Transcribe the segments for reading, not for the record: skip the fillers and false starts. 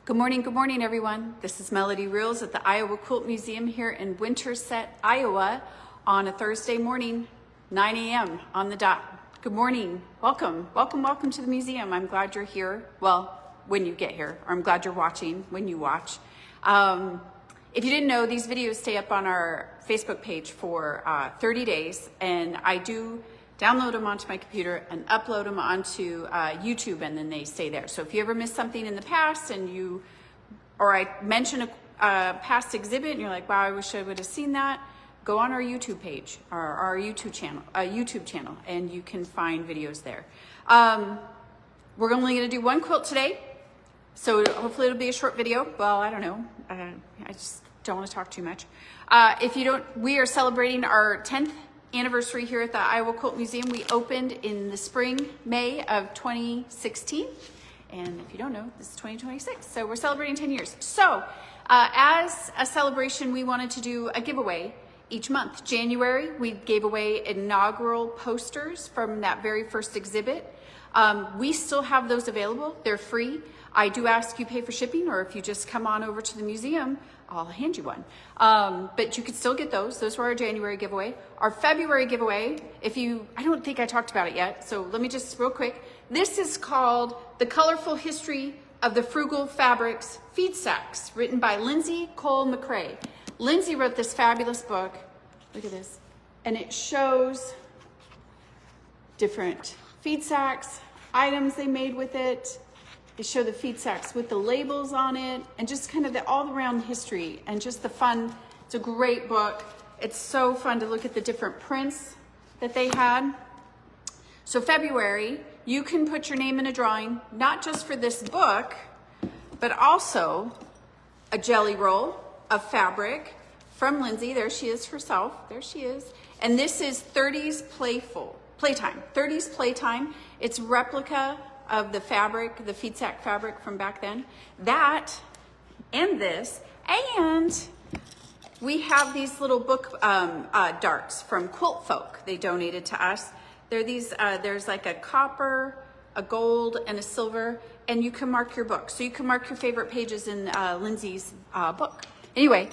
Good morning, everyone. This is Melody Reels at the Iowa Quilt Museum here in Winterset, Iowa, on a Thursday morning, 9 a.m. on the dot. Good morning. Welcome to the museum. I'm glad you're here. Well, when you get here, or I'm glad you're watching when you watch. If you didn't know, these videos stay up on our Facebook page for 30 days, and I do download them onto my computer and upload them onto YouTube, and then they stay there. So if you ever miss something in the past and I mention a past exhibit and you're like, wow, I wish I would have seen that, go on our YouTube page, or our YouTube channel, and you can find videos there. We're only gonna do one quilt today, so hopefully it'll be a short video. Well, I don't know, I just don't want to talk too much. We are celebrating our 10th anniversary here at the Iowa Quilt Museum. We opened in the spring, May of 2016. And if you don't know, this is 2026. So we're celebrating 10 years. So as a celebration, we wanted to do a giveaway each month. January, we gave away inaugural posters from that very first exhibit. We still have those available. They're free. I do ask you pay for shipping, or if you just come on over to the museum, I'll hand you one. But you could still get those. Those were our January giveaway. Our February giveaway, I don't think I talked about it yet, so let me just real quick. This is called The Colorful History of the Frugal Fabrics Feed Sacks, written by Lindsay Cole McCrae. Lindsay wrote this fabulous book. Look at this. And it shows different feed sacks, items they made with it. They show the feed sacks with the labels on it, and just kind of the all around history and just the fun. It's a great book. It's so fun to look at the different prints that they had. So February, you can put your name in a drawing, not just for this book, but also a jelly roll of fabric from Lindsay. There she is herself. There she is. And this is 30s Playtime. 30s Playtime. It's replica of the fabric, the feed sack fabric from back then. That and this, and we have these little book darts from Quilt Folk. They donated to us. They're these, there's like a copper, a gold, and a silver, and you can mark your book. So you can mark your favorite pages in Lindsay's book. Anyway,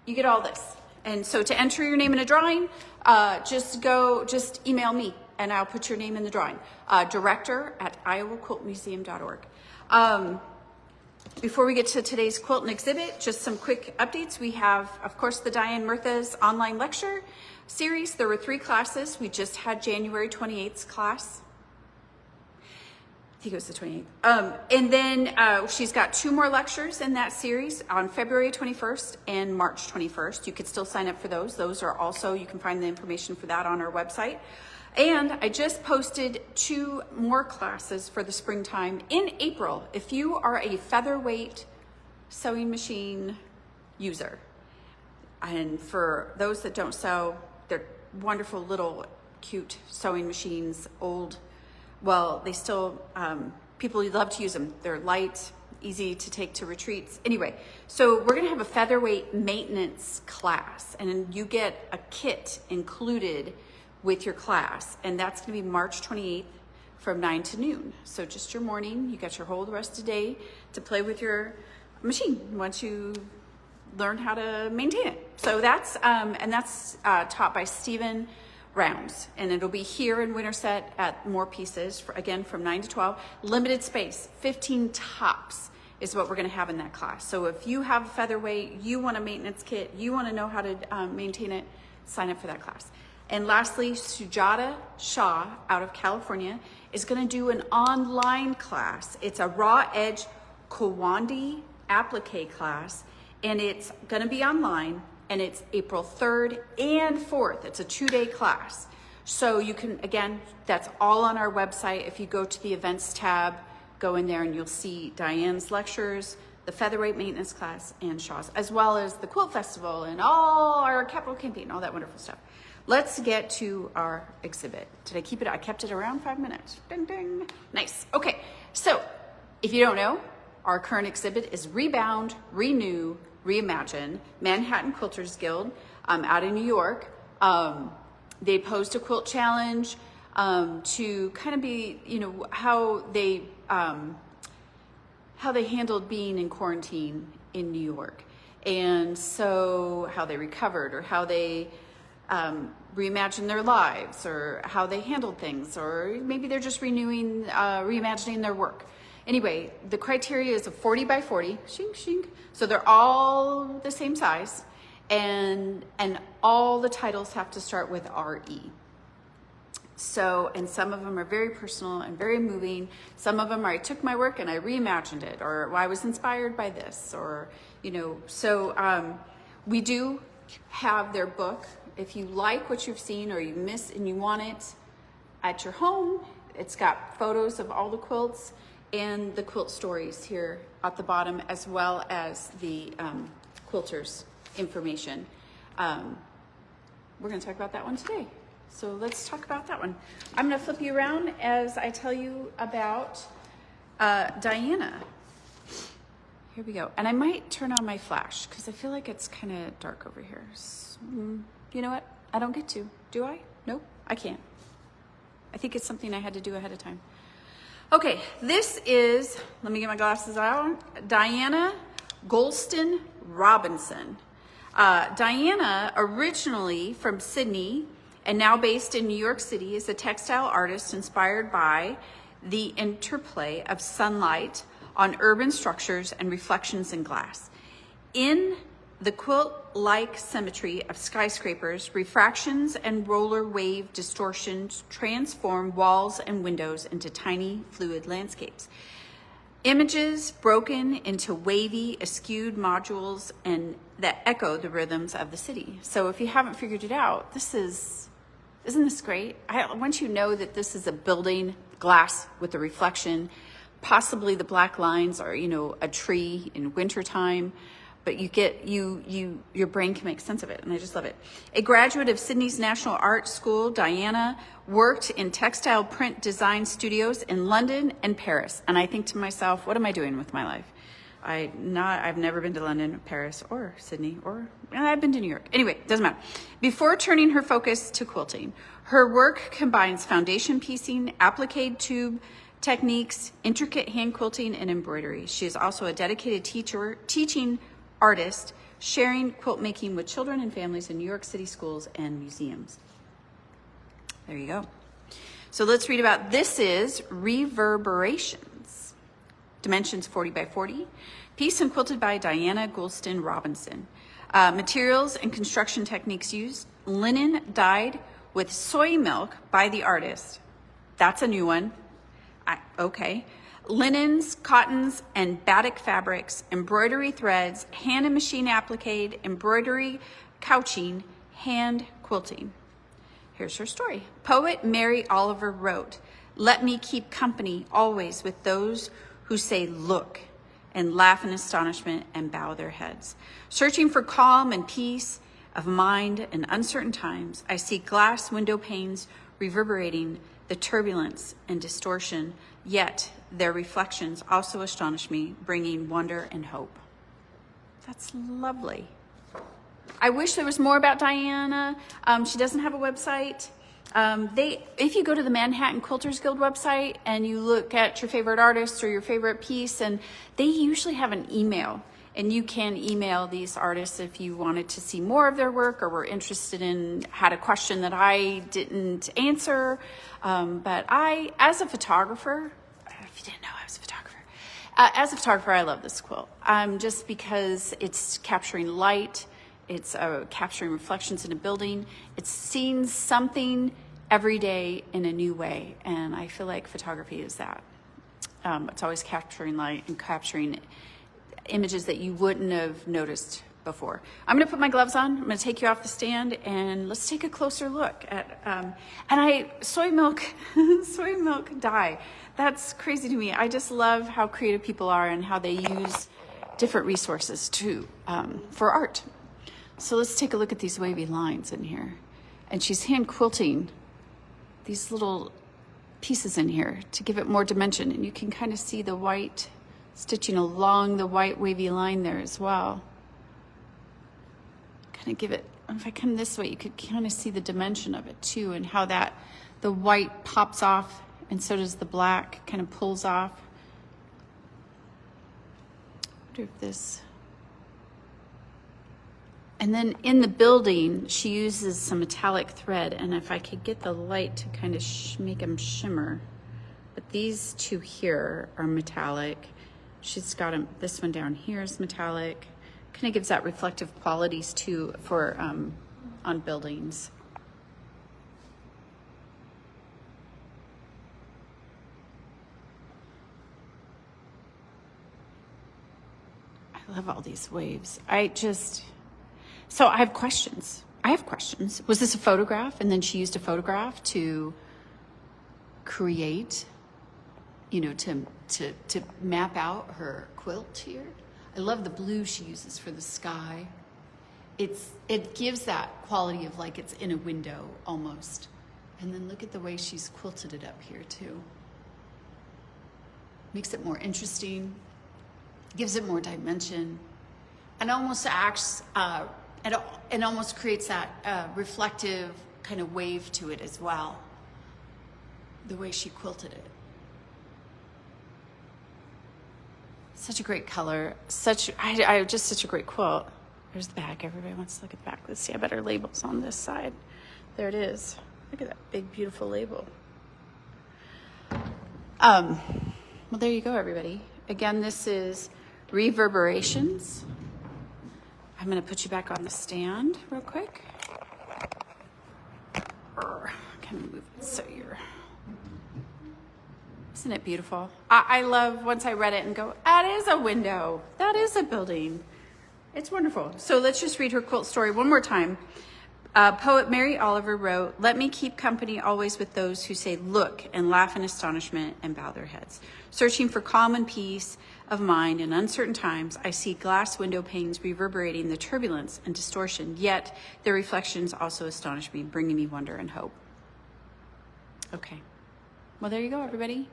you get all this. And so to enter your name in a drawing, just email me, and I'll put your name in the drawing. director@iowaquiltmuseum.org. Before we get to today's quilt and exhibit, just some quick updates. We have, of course, the Diane Murtha's online lecture series. There were 3 classes. We just had January 28th's class. I think it was the 28th. And then she's got 2 more lectures in that series on February 21st and March 21st. You could still sign up for those. Those are also, you can find the information for that on our website. And I just posted 2 more classes for the springtime in April. If you are a featherweight sewing machine user, and for those that don't sew, they're wonderful little cute sewing machines, they still, people love to use them. They're light, easy to take to retreats. Anyway, so we're gonna have a featherweight maintenance class, and you get a kit included with your class, and that's gonna be March 28th from 9 to noon. So just your morning, you got your whole rest of the day to play with your machine once you learn how to maintain it. So that's, taught by Stephen Rounds, and it'll be here in Winterset at More Pieces, again from 9 to 12. Limited space, 15 tops is what we're gonna have in that class. So if you have a featherweight, you want a maintenance kit, you wanna know how to maintain it, sign up for that class. And lastly, Sujata Shah out of California is gonna do an online class. It's a raw edge Kawandi applique class, and it's gonna be online, and it's April 3rd and 4th. It's a 2-day class. So you can, again, that's all on our website. If you go to the events tab, go in there and you'll see Diane's lectures, the featherweight maintenance class, and Shaw's, as well as the Quilt Festival and all our capital campaign, all that wonderful stuff. Let's get to our exhibit. Did I keep it? I kept it around 5 minutes. Ding, ding. Nice. Okay, so if you don't know, our current exhibit is Rebound, Renew, Reimagine, Manhattan Quilters Guild out in New York. They posed a quilt challenge to kind of be, how they how they handled being in quarantine in New York. And so how they recovered, or how they reimagined their lives, or how they handled things, or maybe they're just reimagining their work. Anyway, the criteria is a 40 by 40, shink, shink. So they're all the same size, and all the titles have to start with RE. So, and some of them are very personal and very moving. Some of them are, I took my work and I reimagined it, or I was inspired by this, or, you know, so we do have their book. If you like what you've seen, or you miss and you want it at your home, it's got photos of all the quilts and the quilt stories here at the bottom, as well as the quilters information. We're going to talk about that one today. So let's talk about that one. I'm going to flip you around as I tell you about Diana. Here we go. And I might turn on my flash because I feel like it's kind of dark over here. So, you know what? I don't get to. Do I? Nope, I can't. I think it's something I had to do ahead of time. Okay, this is, let me get my glasses out, Diana Goulston Robinson. Diana, originally from Sydney and now based in New York City, is a textile artist inspired by the interplay of sunlight on urban structures and reflections in glass. In the quilt-like symmetry of skyscrapers, refractions and roller wave distortions transform walls and windows into tiny fluid landscapes. Images broken into wavy, askewed modules and that echo the rhythms of the city. So if you haven't figured it out, isn't this great? Once you know that this is a building, glass with a reflection, possibly the black lines are, you know, a tree in wintertime, but your brain can make sense of it, and I just love it. A graduate of Sydney's National Art School, Diana worked in textile print design studios in London and Paris. And I think to myself, what am I doing with my life? I've never been to London, Paris, or Sydney, I've been to New York. Anyway, doesn't matter. Before turning her focus to quilting, her work combines foundation piecing, applique tube techniques, intricate hand quilting, and embroidery. She is also a dedicated teaching artist, sharing quilt making with children and families in New York City schools and museums. There you go. So let's read about, this is Reverberations. Dimensions 40 by 40. Pieced and quilted by Diana Goulston Robinson. Materials and construction techniques used: linen dyed with soy milk by the artist. That's a new one. Okay. Linens, cottons, and batik fabrics, embroidery threads, hand and machine applique, embroidery, couching, hand quilting. Here's her story. Poet Mary Oliver wrote, "Let me keep company always with those who say look and laugh in astonishment and bow their heads. Searching for calm and peace of mind in uncertain times, I see glass window panes reverberating the turbulence and distortion, yet their reflections also astonish me, bringing wonder and hope." That's lovely. I wish there was more about Diana. She doesn't have a website. If you go to the Manhattan Quilters Guild website and you look at your favorite artist or your favorite piece, and they usually have an email, and you can email these artists if you wanted to see more of their work or were interested in, had a question that I didn't answer. But as a photographer, if you didn't know I was a photographer, I love this quilt. Just because it's capturing light, it's capturing reflections in a building. It's seeing something every day in a new way. And I feel like photography is that. It's always capturing light and capturing images that you wouldn't have noticed before. I'm going to put my gloves on. I'm going to take you off the stand and let's take a closer look at, soy milk dye. That's crazy to me. I just love how creative people are and how they use different resources for art. So let's take a look at these wavy lines in here. And she's hand quilting these little pieces in here to give it more dimension. And you can kind of see the white stitching along the white wavy line there as well. Kind of give it, if I come this way, you could kind of see the dimension of it too, and how the white pops off and so does the black, kind of pulls off. wonder if this... And then in the building, she uses some metallic thread, and if I could get the light to kind of make them shimmer. But these two here are metallic. She's got them, this one down here is metallic. Kind of gives that reflective qualities too for on buildings. I love all these waves. So I have questions. Was this a photograph? And then she used a photograph to create, you know, to map out her quilt here. I love the blue she uses for the sky. It gives that quality of like it's in a window almost. And then look at the way she's quilted it up here too. Makes it more interesting, gives it more dimension, and almost acts, it almost creates that reflective kind of wave to it as well, the way she quilted it. Such a great color, just such a great quilt. There's the back. Everybody wants to look at the back. Let's see, I better labels on this side. There it is. Look at that big, beautiful label. Well, there you go, everybody. Again, this is Reverberations. I'm going to put you back on the stand real quick. Kind of move it so you're... Isn't it beautiful? I love once I read it and go, that is a window. That is a building. It's wonderful. So let's just read her quilt story one more time. Poet Mary Oliver wrote, "Let me keep company always with those who say, look, and laugh in astonishment and bow their heads. Searching for calm and peace of mind in uncertain times, I see glass window panes reverberating the turbulence and distortion, yet their reflections also astonish me, bringing me wonder and hope." Okay. Well, there you go, everybody.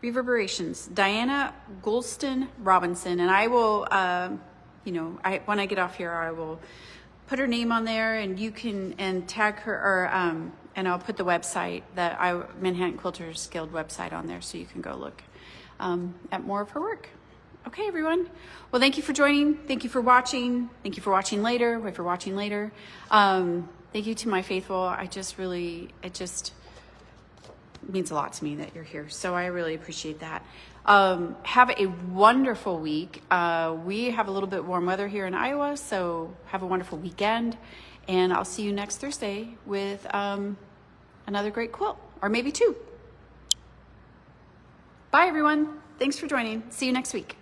Reverberations, Diana Goulston Robinson. And I will, when I get off here, I will put her name on there, and you can, and tag her, or, and I'll put the website, Manhattan Quilters Guild website on there, so you can go look at more of her work. Okay, everyone. Well, thank you for joining. Thank you for watching. Thank you for watching later. If you're watching later, thank you to my faithful. It just means a lot to me that you're here. So I really appreciate that. Have a wonderful week. We have a little bit warm weather here in Iowa, so have a wonderful weekend. And I'll see you next Thursday with another great quilt, or maybe two. Bye, everyone. Thanks for joining. See you next week.